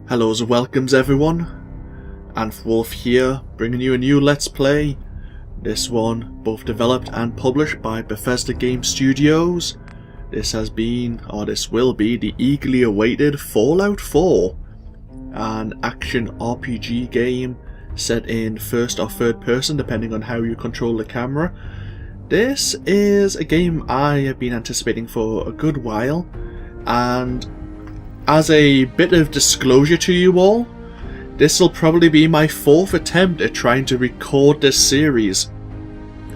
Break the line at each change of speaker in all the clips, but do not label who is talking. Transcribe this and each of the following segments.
Hellos and welcomes everyone, AnthWolf here, bringing you a new Let's Play. This one both developed and published by Bethesda Game Studios. This has been, or this will be, the eagerly awaited Fallout 4, an action RPG game set in first or third person depending on how you control the camera. This is a game I have been anticipating for a good while, and as a bit of disclosure to you all, this will probably be my fourth attempt at trying to record this series.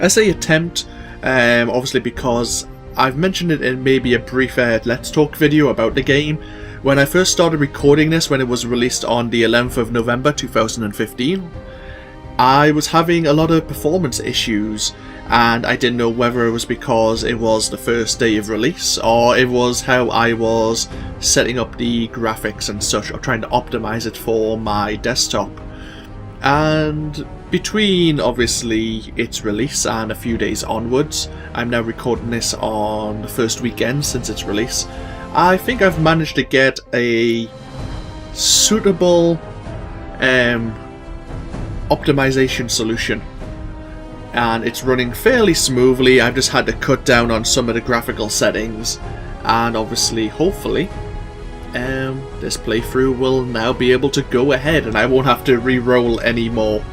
I say attempt, obviously because I've mentioned it in maybe a brief Let's Talk video about the game. When I first started recording this, when it was released on the 11th of November 2015, I was having a lot of performance issues, and I didn't know whether it was because it was the first day of release or it was how I was setting up the graphics and such, or trying to optimize it for my desktop. And between obviously its release and a few days onwards, I'm now recording this on the first weekend since its release, I think I've managed to get a suitable optimization solution, and it's running fairly smoothly. I've just had to cut down on some of the graphical settings, and obviously, hopefully, this playthrough will now be able to go ahead and I won't have to re-roll anymore.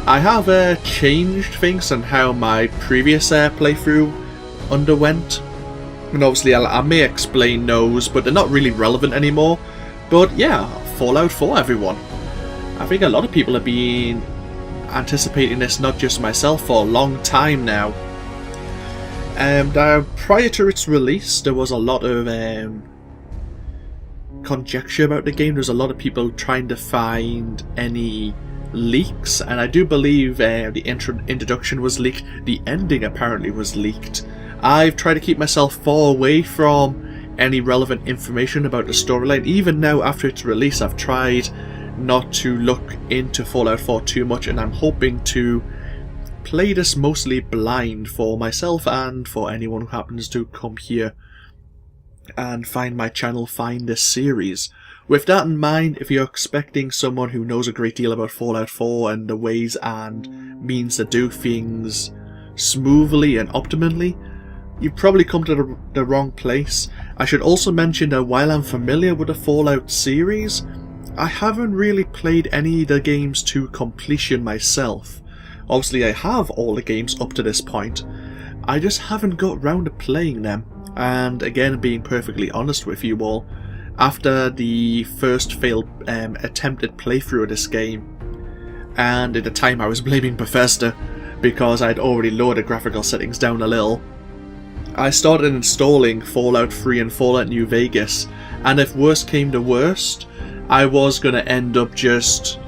I have changed things on how my previous playthrough underwent, and obviously I may explain those, but they're not really relevant anymore. But yeah, Fallout 4 everyone. I think a lot of people have been anticipating this, not just myself, for a long time now. Prior to its release, there was a lot of conjecture about the game. There was a lot of people trying to find any leaks, and I do believe the introduction was leaked. The ending apparently was leaked. I've tried to keep myself far away from any relevant information about the storyline. Even now, after its release, I've tried not to look into Fallout 4 too much, and I'm hoping to play this mostly blind for myself and for anyone who happens to come here and find my channel, find this series. With that in mind, if you're expecting someone who knows a great deal about Fallout 4 and the ways and means to do things smoothly and optimally, you've probably come to the wrong place. I should also mention that while I'm familiar with the Fallout series, I haven't really played any of the games to completion myself. Obviously I have all the games up to this point, I just haven't got round to playing them. And again, being perfectly honest with you all, after the first failed attempted playthrough of this game, and at the time I was blaming Bethesda because I'd already lowered the graphical settings down a little, I started installing Fallout 3 and Fallout New Vegas, and if worst came to worst, I was going to end up just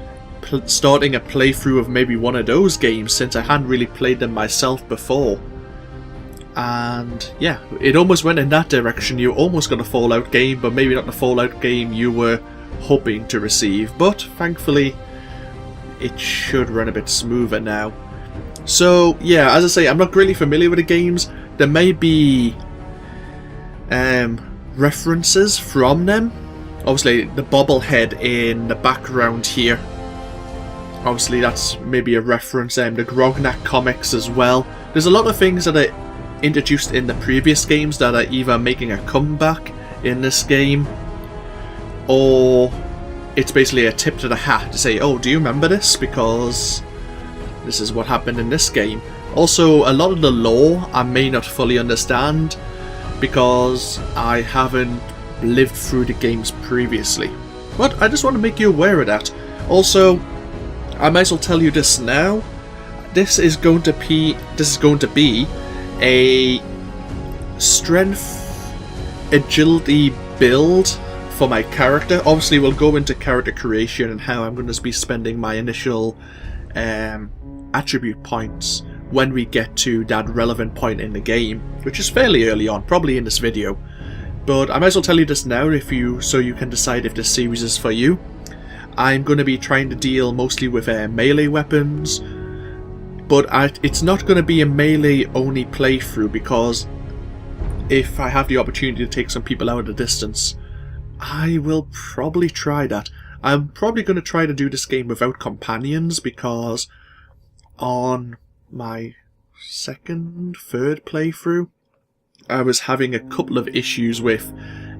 starting a playthrough of maybe one of those games, since I hadn't really played them myself before. And yeah, it almost went in that direction. You almost got a Fallout game, but maybe not the Fallout game you were hoping to receive. But thankfully, it should run a bit smoother now. So yeah, as I say, I'm not really familiar with the games. There may be references from them. Obviously, the bobblehead in the background here, obviously that's maybe a reference. The Grognak comics as well. There's a lot of things that are introduced in the previous games that are either making a comeback in this game, or it's basically a tip to the hat to say, oh, do you remember this? Because this is what happened in this game. Also, a lot of the lore I may not fully understand because I haven't lived through the games previously, but I just want to make you aware of that. Also, I might as well tell you this now. This is going to be a strength agility build for my character. Obviously, we'll go into character creation and how I'm going to be spending my initial attribute points when we get to that relevant point in the game, which is fairly early on, probably in this video. But I might as well tell you this now, so you can decide if this series is for you. I'm going to be trying to deal mostly with melee weapons, but it's not going to be a melee only playthrough, because if I have the opportunity to take some people out at a distance, I will probably try that. I'm probably going to try to do this game without companions, because on my third playthrough, I was having a couple of issues with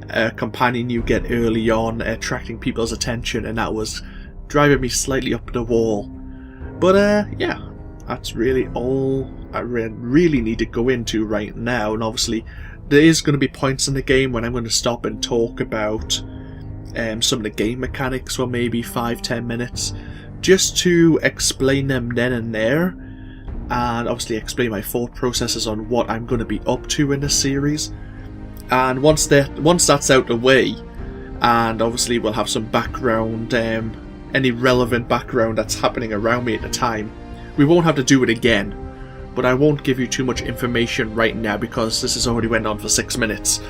a companion you get early on attracting people's attention, and that was driving me slightly up the wall. But yeah, that's really all I really need to go into right now. And obviously there is going to be points in the game when I'm going to stop and talk about some of the game mechanics for maybe 5-10 minutes, just to explain them then and there, and obviously explain my thought processes on what I'm going to be up to in this series. And once that's out the way, and obviously we'll have some background, any relevant background that's happening around me at the time, we won't have to do it again. But I won't give you too much information right now, because this has already went on for 6 minutes.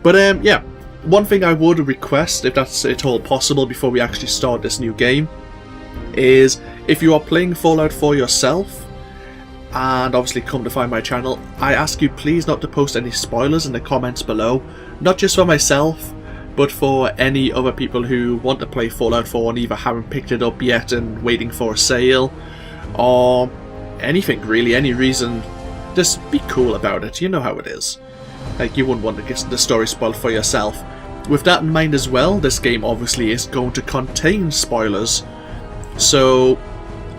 But yeah, one thing I would request, if that's at all possible before we actually start this new game, is if you are playing Fallout 4 yourself, and obviously come to find my channel, I ask you please not to post any spoilers in the comments below. Not just for myself, but for any other people who want to play Fallout 4 and either haven't picked it up yet and waiting for a sale, or anything really, any reason. Just be cool about it, you know how it is. Like, you wouldn't want to get the story spoiled for yourself. With that in mind as well, this game obviously is going to contain spoilers, so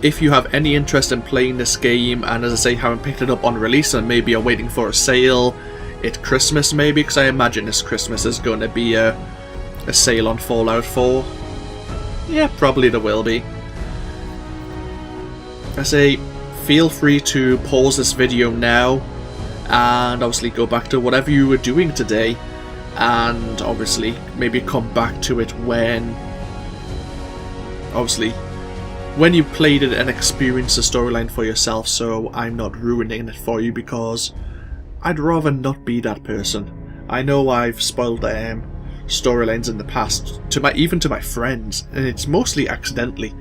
if you have any interest in playing this game, and as I say, haven't picked it up on release and maybe are waiting for a sale at Christmas maybe, because I imagine this Christmas is going to be a sale on Fallout 4. Yeah, probably there will be. I say, feel free to pause this video now and obviously go back to whatever you were doing today, and obviously maybe come back to it when you played it and experienced the storyline for yourself, so I'm not ruining it for you, because I'd rather not be that person. I know I've spoiled storylines in the past, even to my friends, and it's mostly accidentally.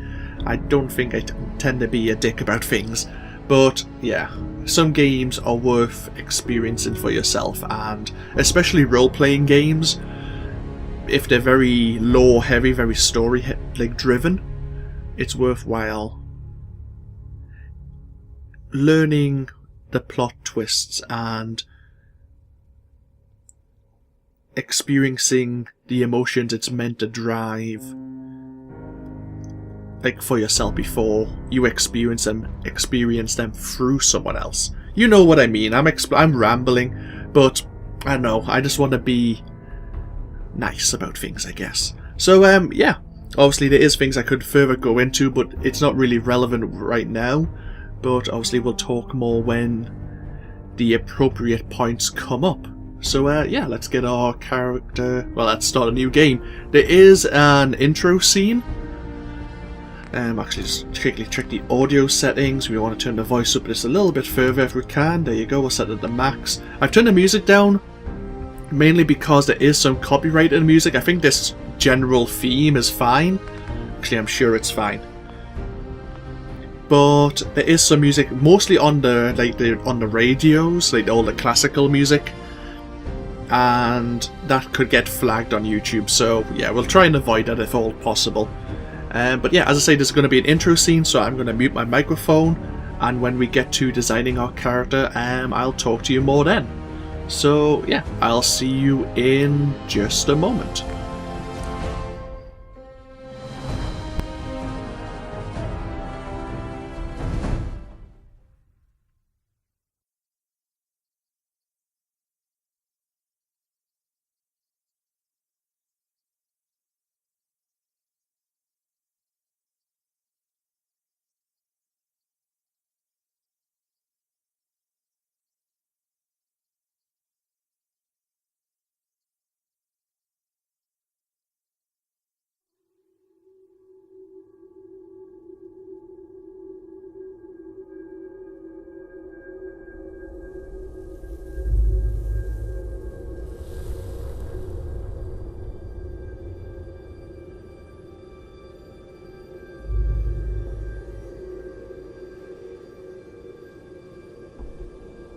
I don't think I tend to be a dick about things, but yeah, some games are worth experiencing for yourself, and especially role-playing games, if they're very lore-heavy, very story-driven, it's worthwhile learning the plot twists and experiencing the emotions it's meant to drive, like, for yourself before you experience them through someone else. You know what I mean. I'm rambling, but I don't know, I just want to be nice about things, I guess. So yeah, obviously there is things I could further go into, but it's not really relevant right now. But obviously we'll talk more when the appropriate points come up. So yeah, let's get our character, well, let's start a new game. There is an intro scene. Actually, just quickly check the audio settings. We want to turn the voice up just a little bit further if we can. There you go, we'll set it to max. I've turned the music down mainly because there is some copyrighted music. I think this general theme is fine. Actually, I'm sure it's fine. But there is some music, mostly on the radios, like all the classical music, and that could get flagged on YouTube. So yeah, we'll try and avoid that if all possible. But yeah, as I say, there's going to be an intro scene, so I'm going to mute my microphone, and when we get to designing our character, I'll talk to you more then. So yeah, I'll see you in just a moment.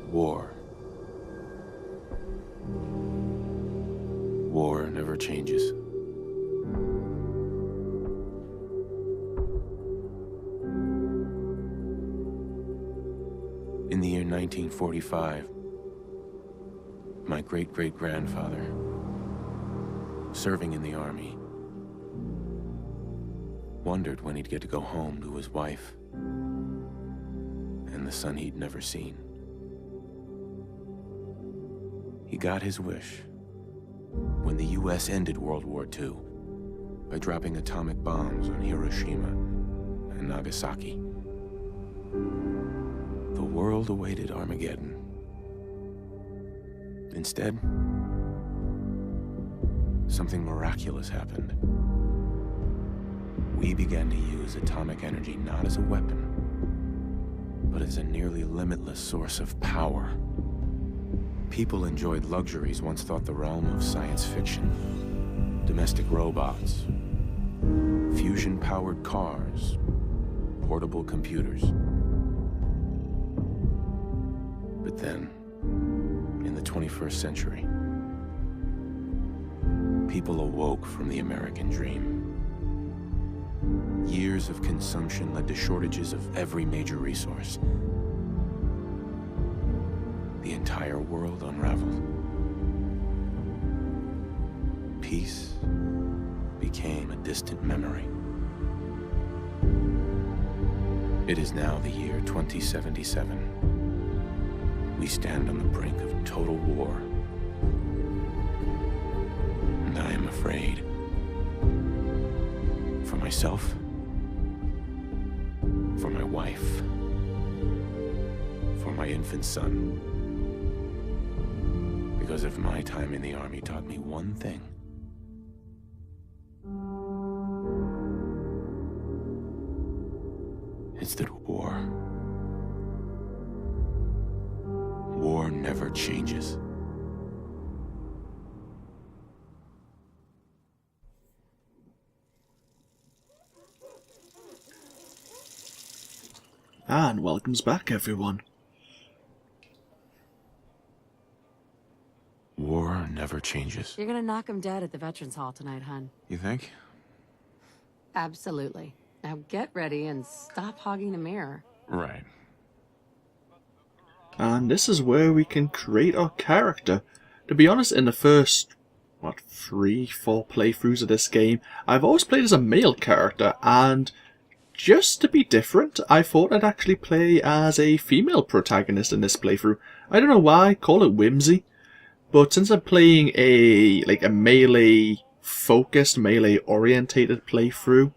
War. War never changes. 1945, my great-great-grandfather, serving in the army, wondered when he'd get to go home to his wife and the son he'd never seen. He got his wish when the US ended World War II by dropping atomic bombs on Hiroshima and Nagasaki. The world awaited Armageddon. Instead, something miraculous happened. We began to use atomic energy not as a weapon, but as a nearly limitless source of power. People enjoyed luxuries once thought the realm of science fiction. Domestic robots, fusion-powered cars, portable computers. But then, in the 21st century, people awoke from the American dream. Years of consumption led to shortages of every major resource. The entire world unraveled. Peace became a distant memory. It is now the year 2077. We stand on the brink of total war. And I am afraid. For myself, for my wife, for my infant son. Because if my time in the army taught me one thing, it's that war never changes.
And welcomes back, everyone.
War never changes.
You're gonna knock him dead at the Veterans Hall tonight, hun.
You think?
Absolutely. Now get ready and stop hogging the mirror.
Right.
And this is where we can create our character. To be honest, in the first, 3-4 playthroughs of this game, I've always played as a male character, and just to be different, I thought I'd actually play as a female protagonist in this playthrough. I don't know why, call it whimsy, but since I'm playing a melee-focused, melee-orientated playthrough,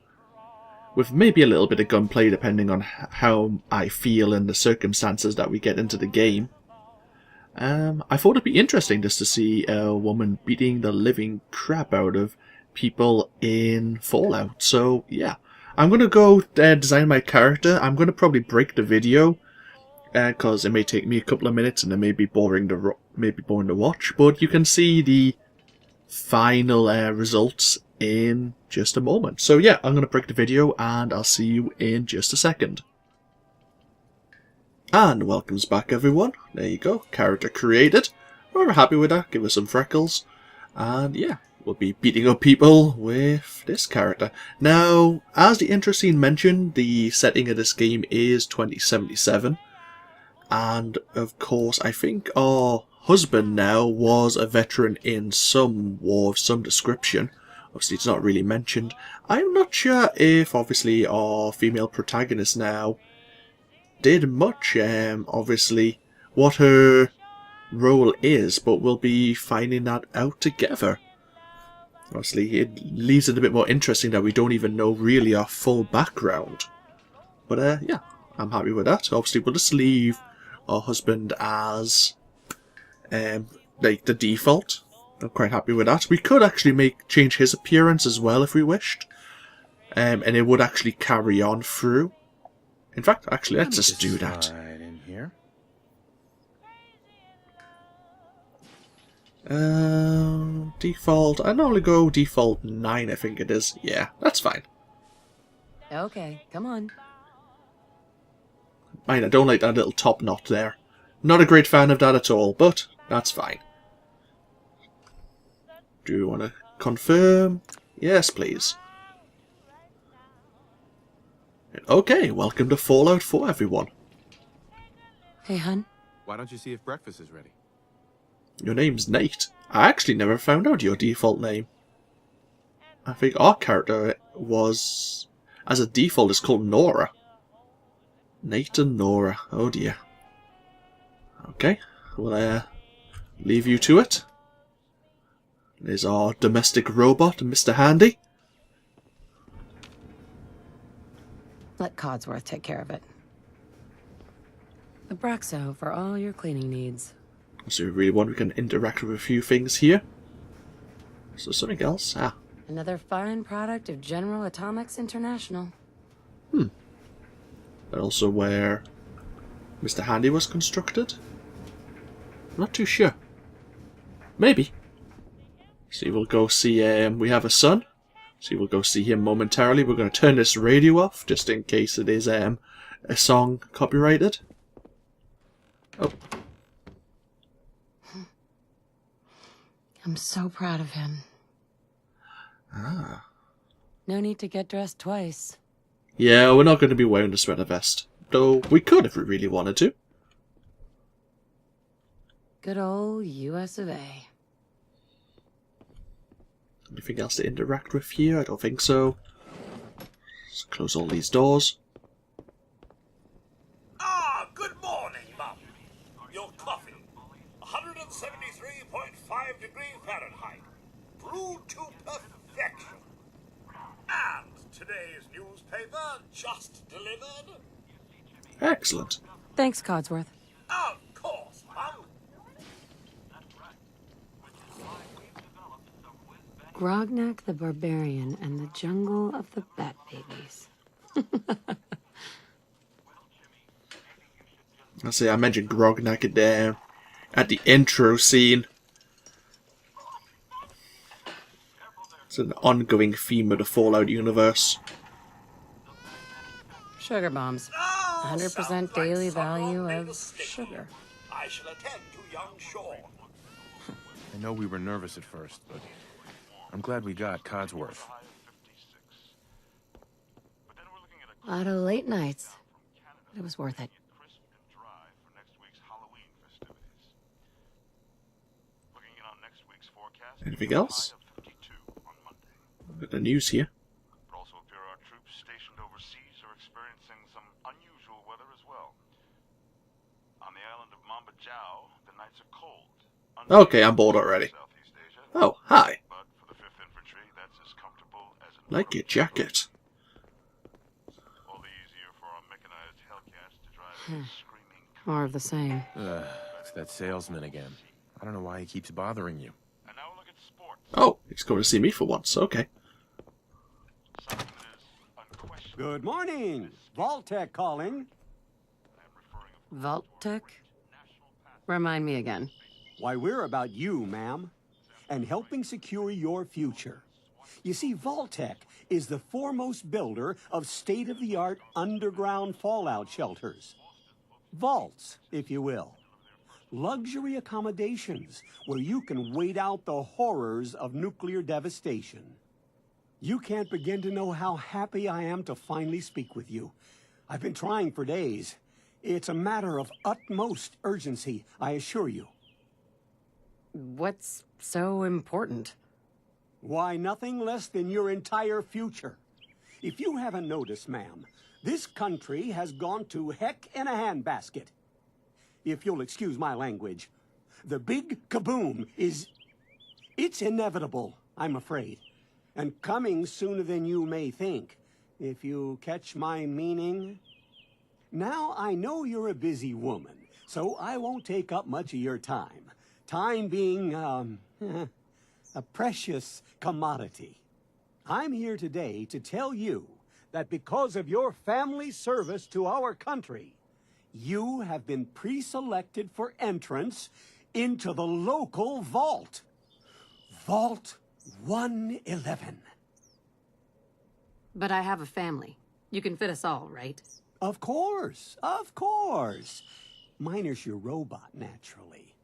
with maybe a little bit of gunplay depending on how I feel and the circumstances that we get into the game, I thought it'd be interesting just to see a woman beating the living crap out of people in Fallout. So yeah, I'm going to go design my character. I'm going to probably break the video because it may take me a couple of minutes and it may be boring to watch, but you can see the final results in just a moment. So yeah, I'm going to break the video and I'll see you in just a second. And welcomes back, everyone. There you go, character created. We're happy with that, give us some freckles. And yeah, we'll be beating up people with this character. Now, as the intro scene mentioned, the setting of this game is 2077. And of course, I think our husband now was a veteran in some war of some description. Obviously, it's not really mentioned. I'm not sure if, obviously, our female protagonist now did much, obviously, what her role is, but we'll be finding that out together. Obviously, it leaves it a bit more interesting that we don't even know really our full background. But, yeah, I'm happy with that. Obviously, we'll just leave our husband as, like, the default. I'm quite happy with that. We could actually change his appearance as well if we wished. And it would actually carry on through. In fact, actually, let's just do that.
In here.
Default. I normally go default 9, I think it is. Yeah, that's fine.
Okay, come on.
I don't like that little top knot there. Not a great fan of that at all, but that's fine. Do you want to confirm? Yes, please. Okay, welcome to Fallout 4, everyone.
Hey, hun.
Why don't you see if breakfast is ready?
Your name's Nate. I actually never found out your default name. I think our character was, as a default, is called Nora. Nate and Nora. Oh dear. Okay, we'll leave you to it. There's our domestic robot, Mr. Handy.
Let Codsworth take care of it. Abraxo for all your cleaning needs.
So we really want, we can interact with a few things here. So something else? Ah.
Another fine product of General Atomics International.
And also where Mr. Handy was constructed? Not too sure. Maybe. So we'll go see, we have a son. So we'll go see him momentarily. We're going to turn this radio off, just in case it is a song copyrighted. Oh.
I'm so proud of him.
Ah.
No need to get dressed twice.
Yeah, we're not going to be wearing the sweater vest. Though we could if we really wanted to.
Good old US of A.
Anything else to interact with here? I don't think so. Let's close all these doors.
Ah, good morning, Mum. Your coffee, 173.5 degrees Fahrenheit, brewed to perfection. And today's newspaper just delivered.
Excellent.
Thanks, Codsworth.
Of course, Mum.
Grognak the Barbarian and the Jungle of the Bat Babies.
I say I mentioned Grognak at the intro scene. It's an ongoing theme of the Fallout universe.
Sugar bombs. 100% daily value of sugar.
I shall attend to young Shaun.
I know we were nervous at first, but I'm glad we got Codsworth.
A lot of late nights. But it was worth it.
Anything else? Got the news here.
It also appear our troops stationed overseas are experiencing some unusual weather as well. On the island of Mamba Jau, the nights are cold.
Okay, I'm bored already.
Southeast Asia,
Oh, hi.
but for the 5th Infantry, that's as comfortable as in
Like your jacket.
all the easier for our mechanized Hellcats to drive these screaming.
More of the same.
It's that salesman again. I don't know why he keeps bothering you.
And now look at sports.
Oh, he's going to see me for once. Okay.
Something that is unquestionable.
Good morning. Vault-Tec calling.
I am referring, of
Vault-Tec? Remind me again.
Why, we're about you, ma'am, and helping secure your future. You see, Vault-Tec is the foremost builder of state-of-the-art underground fallout shelters. Vaults, if you will. Luxury accommodations where you can wait out the horrors of nuclear devastation. You can't begin to know how happy I am to finally speak with you. I've been trying for days. It's a matter of utmost urgency, I assure you.
What's so important?
Why, nothing less than your entire future. If you haven't noticed, ma'am, this country has gone to heck in a handbasket. If you'll excuse my language, the big kaboom is... It's inevitable, I'm afraid. And coming sooner than you may think, if you catch my meaning. Now, I know you're a busy woman, so I won't take up much of your time. Time being, a precious commodity. I'm here today to tell you that because of your family service to our country, you have been pre-selected for entrance into the local vault. Vault 111.
But I have a family. You can fit us all, right?
Of course, of course. Minus your robot, naturally.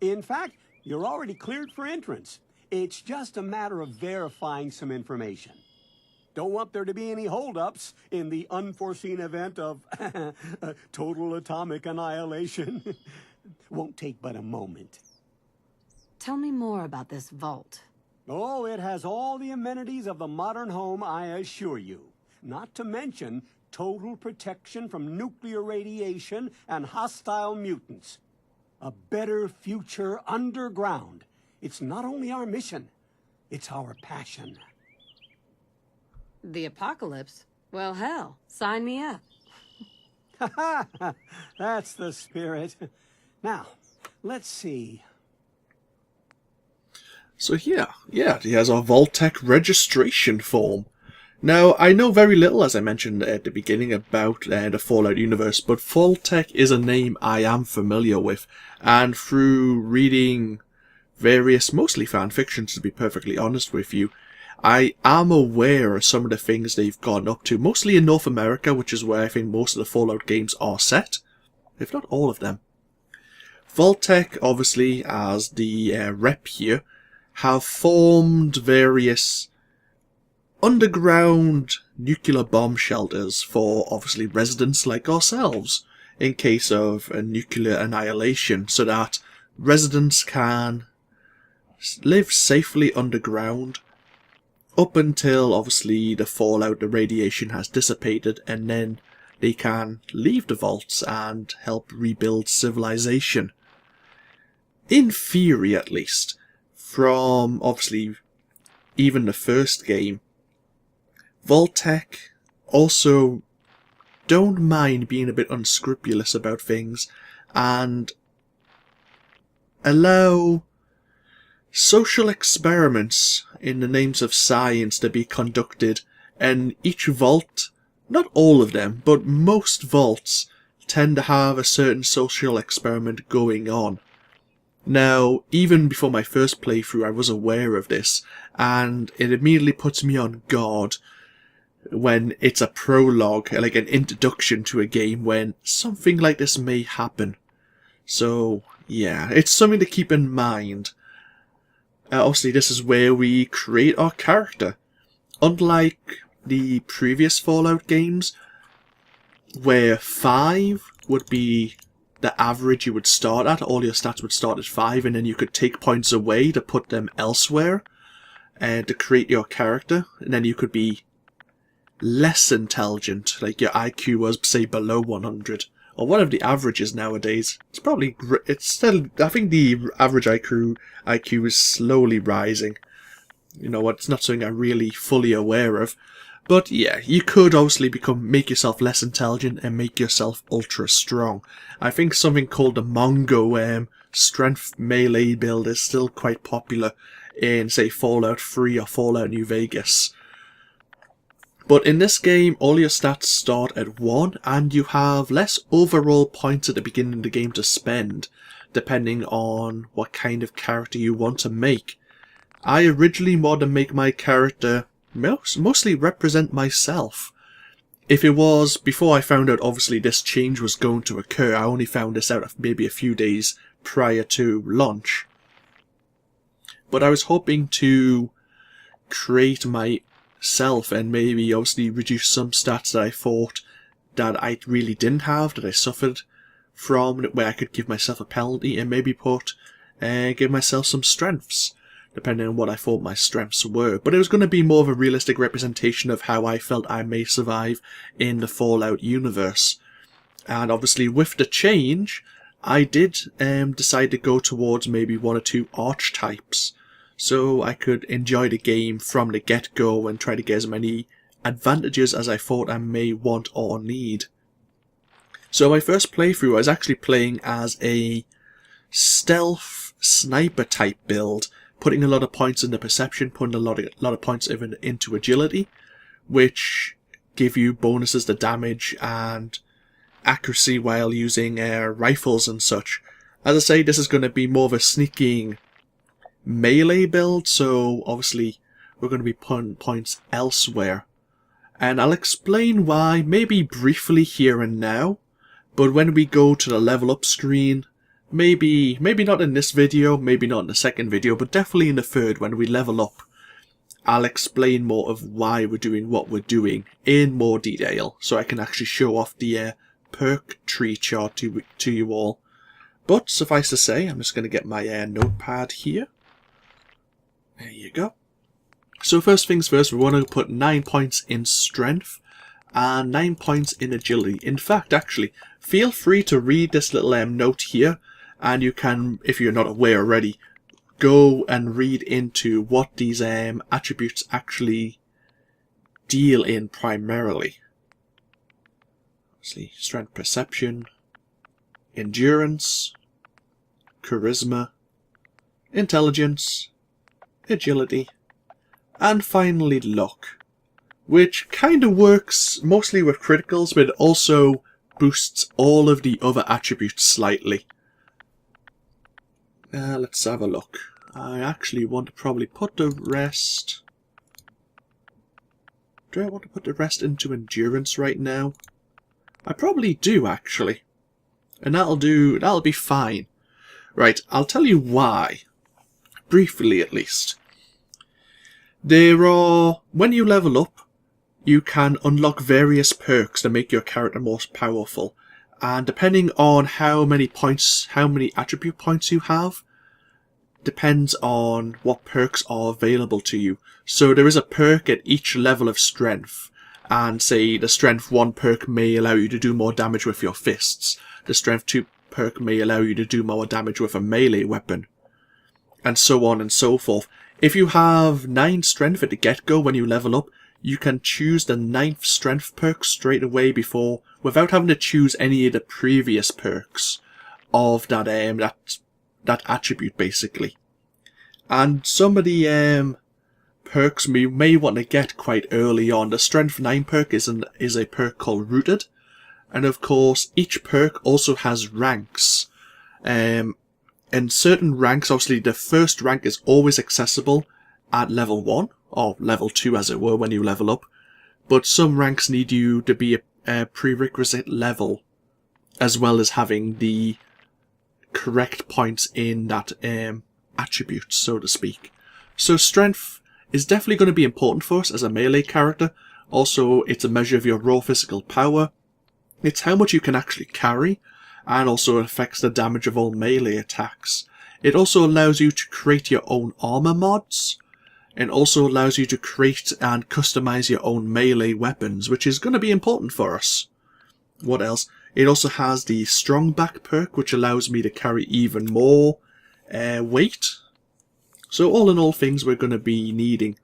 In fact, you're already cleared for entrance. It's just a matter of verifying some information. Don't want there to be any holdups in the unforeseen event of total atomic annihilation. won't take but a moment.
Tell me more about this vault.
Oh, it has all the amenities of the modern home, I assure you. Not to mention total protection from nuclear radiation and hostile mutants. A better future underground. It's not only our mission, it's our passion.
The apocalypse? Well, hell, sign me up.
That's the spirit. Now, let's see.
So yeah, he has our Vault-Tec registration form. Now, I know very little, as I mentioned at the beginning, about the Fallout universe, but Vault-Tec is a name I am familiar with, and through reading various, mostly fan fictions, to be perfectly honest with you, I am aware of some of the things they've gotten up to, mostly in North America, which is where I think most of the Fallout games are set, if not all of them. Vault-Tec, obviously, as the rep here, have formed various underground nuclear bomb shelters for, obviously, residents like ourselves, in case of a nuclear annihilation, so that residents can live safely underground up until, obviously, the fallout, the radiation has dissipated, and then they can leave the vaults and help rebuild civilization. In theory, at least, from, obviously, even the first game, Vault-Tec also don't mind being a bit unscrupulous about things and allow social experiments in the names of science to be conducted, and each vault, not all of them, but most vaults, tend to have a certain social experiment going on. Now, even before my first playthrough, I was aware of this, and it immediately puts me on guard when it's a prologue, like an introduction to a game, when something like this may happen. So, yeah, it's something to keep in mind. Obviously, this is where we create our character. Unlike the previous Fallout games, where 5 would be the average you would start at, all your stats would start at 5, and then you could take points away to put them elsewhere, and to create your character, and then you could be less intelligent, like your IQ was, say, below 100, or whatever the average is nowadays. It's probably, it's still, I think the average IQ is slowly rising. You know what, it's not something I'm really fully aware of. But yeah, you could obviously make yourself less intelligent and make yourself ultra strong. I think something called the Mongo strength melee build is still quite popular in, say, Fallout 3 or Fallout New Vegas. But in this game, all your stats start at 1, and you have less overall points at the beginning of the game to spend, depending on what kind of character you want to make. I originally wanted to make my character mostly represent myself. If it was, before I found out obviously this change was going to occur, I only found this out maybe a few days prior to launch. But I was hoping to create myself and maybe obviously reduce some stats that I thought that I really didn't have, that I suffered from, where I could give myself a penalty and maybe give myself some strengths, depending on what I thought my strengths were. But it was going to be more of a realistic representation of how I felt I may survive in the Fallout universe. And obviously with the change, I did decide to go towards maybe 1 or 2 archetypes, so I could enjoy the game from the get-go and try to get as many advantages as I thought I may want or need. So my first playthrough, I was actually playing as a stealth sniper type build, putting a lot of points into perception, putting a lot of points even into agility, which give you bonuses to damage and accuracy while using rifles and such. As I say, this is going to be more of a sneaking melee build, so obviously we're going to be putting points elsewhere. And I'll explain why, maybe briefly here and now, but when we go to the level up screen, maybe not in this video, maybe not in the second video, but definitely in the third when we level up, I'll explain more of why we're doing what we're doing in more detail, so I can actually show off the perk tree chart to you all. But suffice to say, I'm just going to get my notepad here. There you go. So first things first, we want to put 9 points in strength and 9 points in agility. In fact, actually, feel free to read this little note here, and you can, if you're not aware already, go and read into what these attributes actually deal in primarily. See, strength, perception, endurance, charisma, intelligence, agility, and finally luck, which kind of works mostly with criticals, but it also boosts all of the other attributes slightly. Let's have a look. I actually want to probably put the rest... Do I want to put the rest into endurance right now? I probably do, actually. And that'll be fine. Right, I'll tell you why. Briefly, at least. When you level up, you can unlock various perks to make your character more powerful. And depending on how many attribute points you have, depends on what perks are available to you. So there is a perk at each level of strength. And say the strength 1 perk may allow you to do more damage with your fists. The strength 2 perk may allow you to do more damage with a melee weapon. And so on and so forth. If you have 9 strength at the get-go when you level up, you can choose the 9th strength perk straight away without having to choose any of the previous perks of that attribute, basically. And some of the perks you may want to get quite early on. The strength 9 perk is a perk called Rooted, and of course each perk also has ranks. In certain ranks, obviously the first rank is always accessible at level 1, or level 2 as it were when you level up, but some ranks need you to be a prerequisite level, as well as having the correct points in that attribute, so to speak. So strength is definitely going to be important for us as a melee character. Also, it's a measure of your raw physical power. It's how much you can actually carry, and also affects the damage of all melee attacks. It also allows you to create your own armor mods, and also allows you to create and customize your own melee weapons, which is going to be important for us. What else? It also has the strong back perk, which allows me to carry even more weight. So all in all, things we're going to be needing.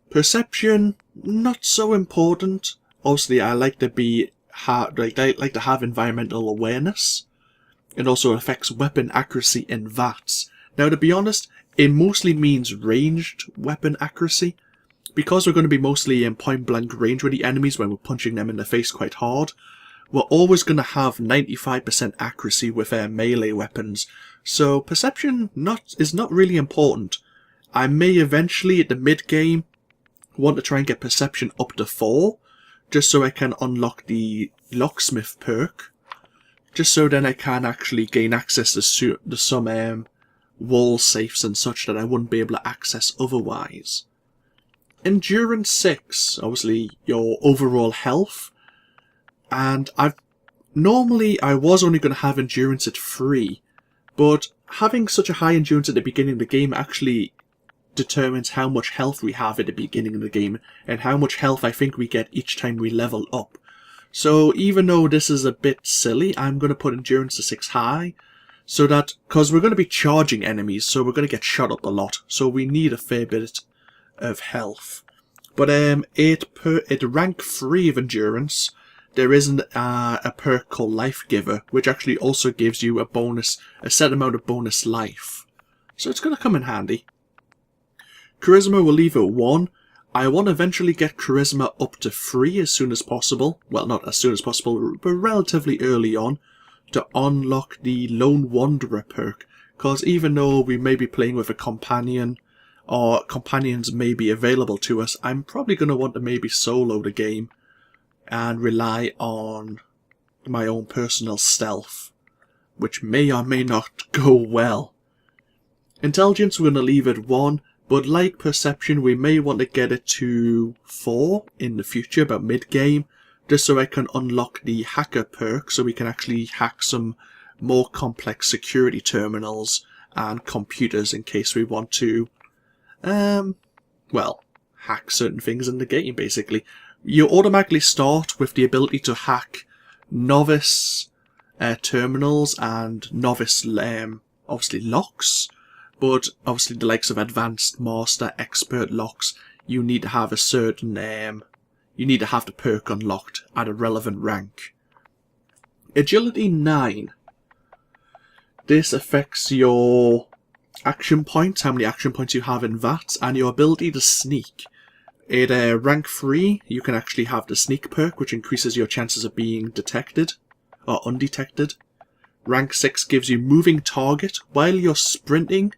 Perception, not so important. Obviously, I like to have environmental awareness. It also affects weapon accuracy in VATs. Now, to be honest, it mostly means ranged weapon accuracy. Because we're going to be mostly in point-blank range with the enemies when we're punching them in the face quite hard, we're always going to have 95% accuracy with our melee weapons. So perception is not really important. I may eventually, at the mid-game, want to try and get perception up to 4, just so I can unlock the locksmith perk, just so then I can actually gain access to some wall safes and such that I wouldn't be able to access otherwise. Endurance 6, obviously your overall health, and normally I was only going to have endurance at 3, but having such a high endurance at the beginning of the game actually determines how much health we have at the beginning of the game, and how much health I think we get each time we level up. So even though this is a bit silly, I'm going to put endurance to 6 high, so that, because we're going to be charging enemies, so we're going to get shot up a lot, so we need a fair bit of health. But at rank 3 of endurance, there is a perk called Life Giver, which actually also gives you a set amount of bonus life. So it's going to come in handy. Charisma will leave at 1. I want to eventually get Charisma up to 3 as soon as possible. Well, not as soon as possible, but relatively early on, to unlock the Lone Wanderer perk. Because even though we may be playing with a companion, or companions may be available to us, I'm probably going to want to maybe solo the game and rely on my own personal stealth, which may or may not go well. Intelligence we're going to leave at 1, but like perception we may want to get it to 4 in the future, about mid-game, just so I can unlock the hacker perk, so we can actually hack some more complex security terminals and computers in case we want to, well, hack certain things in the game, basically. You automatically start with the ability to hack novice terminals and novice, obviously, locks. But obviously the likes of advanced, master, expert locks, you need to have a certain, you need to have the perk unlocked at a relevant rank. Agility 9. This affects your action points, how many action points you have in that, and your ability to sneak. At rank 3, you can actually have the sneak perk, which increases your chances of being detected, or undetected. Rank 6 gives you moving target. While you're sprinting,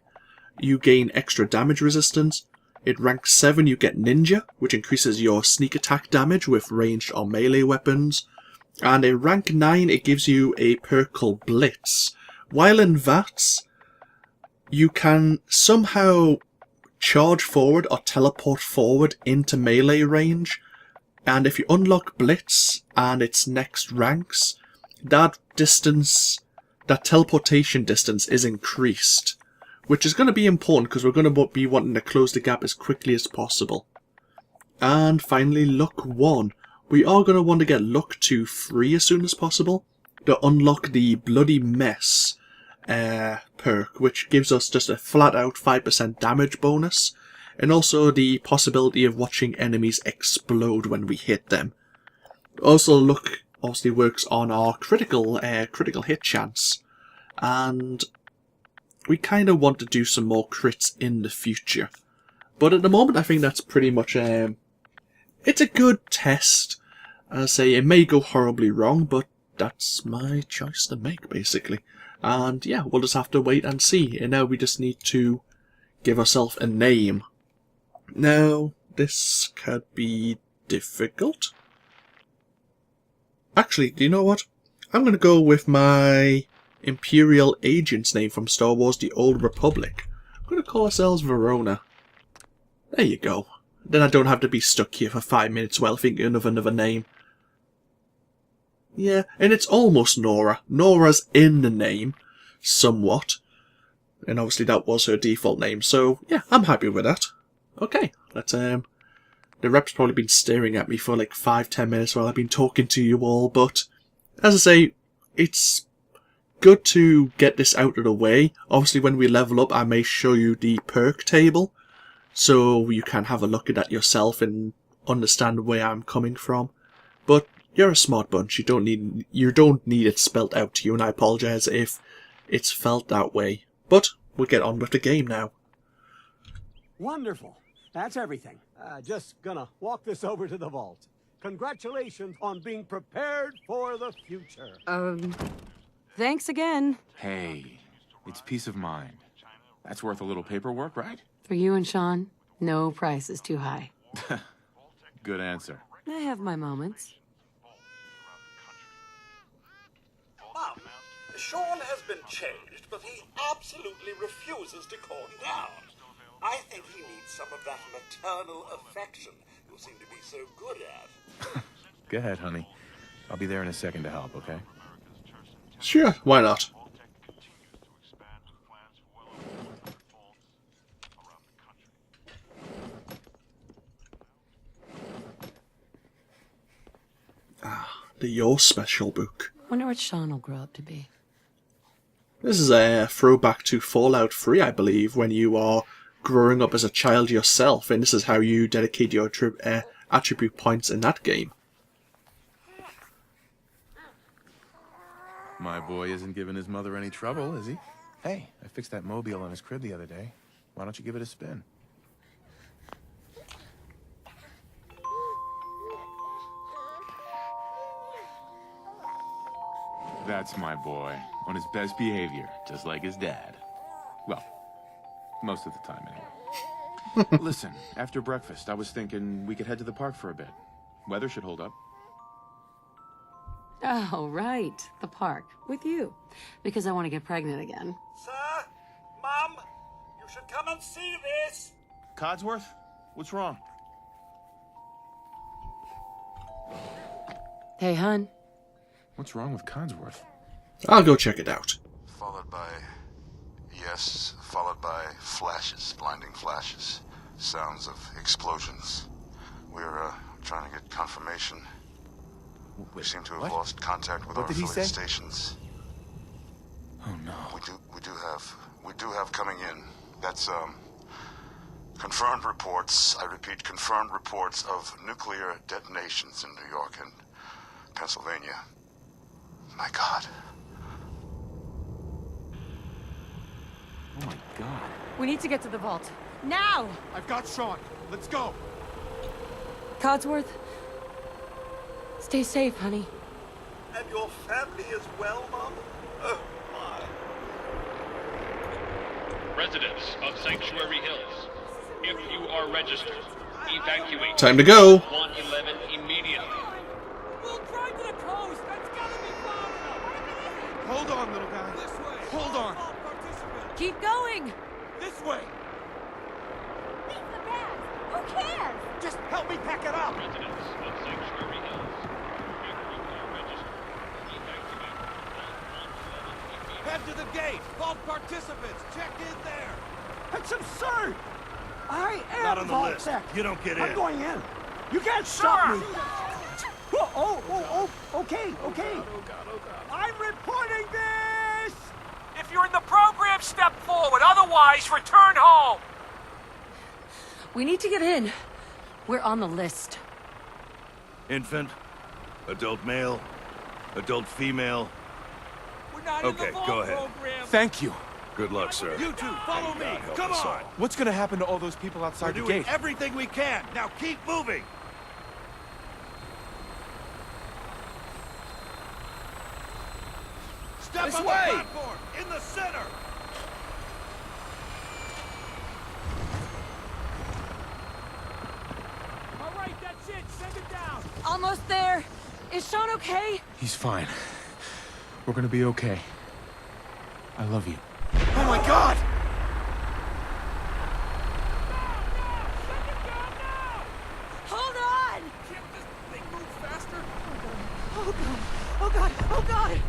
you gain extra damage resistance. At rank 7 you get ninja, which increases your sneak attack damage with ranged or melee weapons. And in rank 9 it gives you a perk called Blitz. While in that, you can somehow charge forward or teleport forward into melee range. And if you unlock Blitz and its next ranks, that distance, that teleportation distance is increased. Which is going to be important because we're going to be wanting to close the gap as quickly as possible. And finally, Luck 1. We are going to want to get Luck to 3 as soon as possible to unlock the Bloody Mess perk, which gives us just a flat out 5% damage bonus, and also the possibility of watching enemies explode when we hit them. Also, Luck obviously works on our critical hit chance, and we kind of want to do some more crits in the future. But at the moment, I think that's pretty much, it's a good test. As I say, it may go horribly wrong, but that's my choice to make, basically. And yeah, we'll just have to wait and see. And now we just need to give ourselves a name. Now, this could be difficult. Actually, do you know what? I'm going to go with my Imperial agent's name from Star Wars The Old Republic. I'm going to call ourselves Verona. There you go. Then I don't have to be stuck here for 5 minutes while thinking of another name. Yeah, and it's almost Nora. Nora's in the name, somewhat. And obviously that was her default name, so yeah, I'm happy with that. Okay, let's, the rep's probably been staring at me for like 5-10 minutes while I've been talking to you all, but as I say, it's good to get this out of the way. Obviously when we level up I may show you the perk table, so you can have a look at that yourself and understand where I'm coming from. But you're a smart bunch, you don't need it spelt out to you, and I apologise if it's felt that way. But we'll get on with the game now.
Wonderful. That's everything. Just gonna walk this over to the vault. Congratulations on being prepared for the future.
Thanks again.
Hey, it's peace of mind. That's worth a little paperwork, right?
For you and Shaun, no price is too high.
Good answer.
I have my moments.
Mom, Shaun has been changed, but he absolutely refuses to calm down. I think he needs some of that maternal affection you seem to be so good at.
Go ahead, honey. I'll be there in a second to help, okay?
Sure, why not? The Your Special book.
Wonder what Shaun will grow up to be.
This is a throwback to Fallout 3, I believe, when you are growing up as a child yourself, and this is how you dedicate your attribute points in that game.
My boy isn't giving his mother any trouble, is he? Hey, I fixed that mobile on his crib the other day. Why don't you give it a spin? That's my boy, on his best behavior, just like his dad. Well, most of the time, anyway. Listen, after breakfast, I was thinking we could head to the park for a bit. Weather should hold up.
Oh, right. The park. With you. Because I want to get pregnant again.
Sir, Mom, you should come and see this.
Codsworth? What's wrong?
Hey, hun.
What's wrong with Codsworth?
I'll go check it out.
Followed by flashes, blinding flashes. Sounds of explosions. We're trying to get confirmation. We seem to have lost contact with our affiliate stations.
Oh no.
We do have coming in. That's confirmed reports. I repeat, confirmed reports of nuclear detonations in New York and Pennsylvania. My God.
Oh my God.
We need to get to the vault. Now!
I've got Shaun. Let's go.
Codsworth, stay safe, honey.
And your family as well, Mom? Oh, my.
Residents of Sanctuary Hills, if you are registered, evacuate.
Time to go.
111 immediately.
We'll drive to the coast. That's gotta be far enough. Hold on, little guy. This way. Hold on.
Keep going!
This way.
Leave the bag. Who cares?
Just help me pack it up.
Residents of Sanctuary Hills, if you are registered, evacuate. 111
Head to the gate. Vault participants, check in there.
That's absurd! I am
Not on the list.
Vault-Tec.
You don't get in.
I'm going in. You can't stop me. Okay. I'm reporting this!
If you're in the program, step forward. Otherwise, return home.
We need to get in. We're on the list.
Infant, adult male, adult female.
We're not
Okay,
in the vault
go ahead.
program.
Thank you.
Good luck, sir.
You two, follow me.
help
Come
us
on.
all.
What's gonna happen to all those people
We're
outside the
doing
gate?
everything we can. Now keep moving. Step
This
on
way.
the platform, in the center.
All right, that's it. Send it down.
Almost there. Is Shaun okay?
He's fine. We're gonna be okay. I love you.
Oh my God!
Hold on!
Can't this thing move faster?
Oh god! Oh god!